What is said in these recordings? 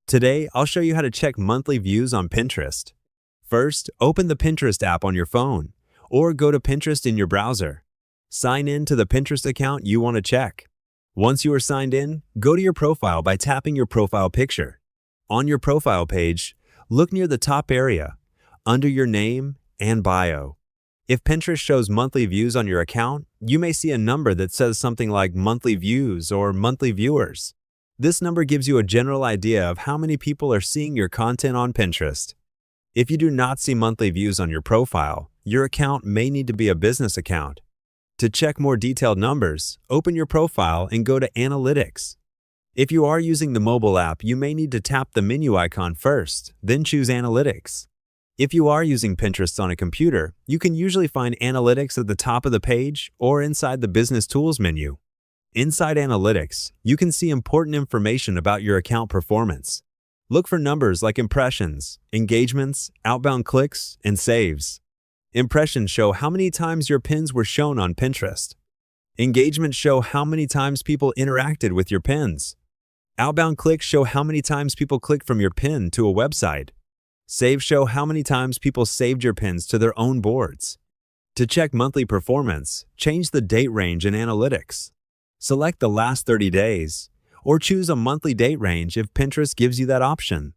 Today, I'll show you how to check monthly views on Pinterest. First, open the Pinterest app on your phone, or go to Pinterest in your browser. Sign in to the Pinterest account you want to check. Once you are signed in, go to your profile by tapping your profile picture. On your profile page, look near the top area, under your name and bio. If Pinterest shows monthly views on your account, you may see a number that says something like monthly views or monthly viewers. This number gives you a general idea of how many people are seeing your content on Pinterest. If you do not see monthly views on your profile, your account may need to be a business account. To check more detailed numbers, open your profile and go to Analytics. If you are using the mobile app, you may need to tap the menu icon first, then choose Analytics. If you are using Pinterest on a computer, you can usually find Analytics at the top of the page or inside the Business Tools menu. Inside Analytics, you can see important information about your account performance. Look for numbers like impressions, engagements, outbound clicks, and saves. Impressions show how many times your pins were shown on Pinterest. Engagements show how many times people interacted with your pins. Outbound clicks show how many times people clicked from your pin to a website. Saves show how many times people saved your pins to their own boards. To check monthly performance, change the date range in Analytics. Select the last 30 days, or choose a monthly date range if Pinterest gives you that option.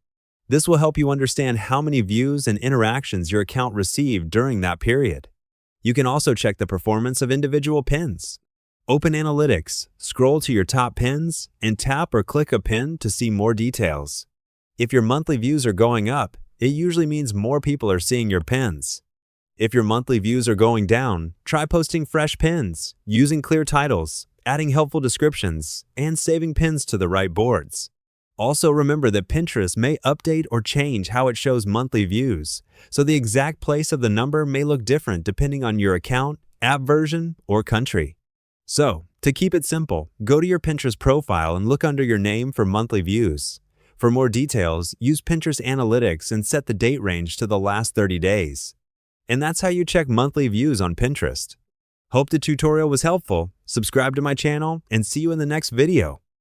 This will help you understand how many views and interactions your account received during that period. You can also check the performance of individual pins. Open Analytics, scroll to your top pins, and tap or click a pin to see more details. If your monthly views are going up, it usually means more people are seeing your pins. If your monthly views are going down, try posting fresh pins, using clear titles, adding helpful descriptions, and saving pins to the right boards. Also remember that Pinterest may update or change how it shows monthly views, so the exact place of the number may look different depending on your account, app version, or country. So, to keep it simple, go to your Pinterest profile and look under your name for monthly views. For more details, use Pinterest Analytics and set the date range to the last 30 days. And that's how you check monthly views on Pinterest. Hope the tutorial was helpful. Subscribe to my channel and see you in the next video.